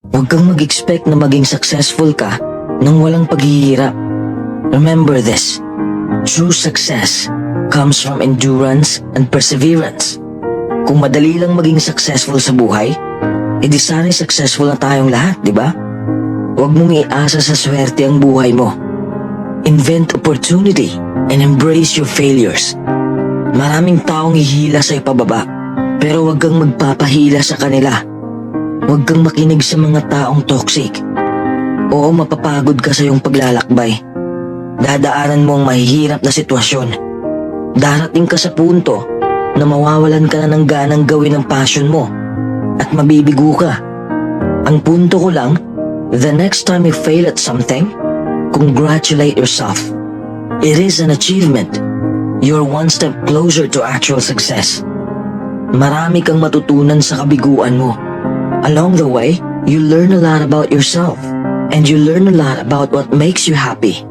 Huwag kang mag-expect na maging successful ka nang walang paghihirap. Remember this, true success comes from endurance and perseverance. Kung madali lang maging successful sa buhay, edi sana'y successful na tayong lahat, di ba? Huwag mong iasa sa swerte ang buhay mo. Invent opportunity and embrace your failures. Maraming taong hihila sa ipababa, pero huwag kang magpapahila sa kanila. Huwag kang makinig sa mga taong toxic. Oo, mapapagod ka sa iyong paglalakbay. Dadaanan mo ang mahihirap na sitwasyon. Darating ka sa punto na mawawalan ka na ng ganang gawin ang passion mo at mabibigo ka. Ang punto ko lang, the next time you fail at something, congratulate yourself. It is an achievement. You're one step closer to actual success. Marami kang matutunan sa kabiguan mo. Along the way, you learn a lot about yourself and you learn a lot about what makes you happy.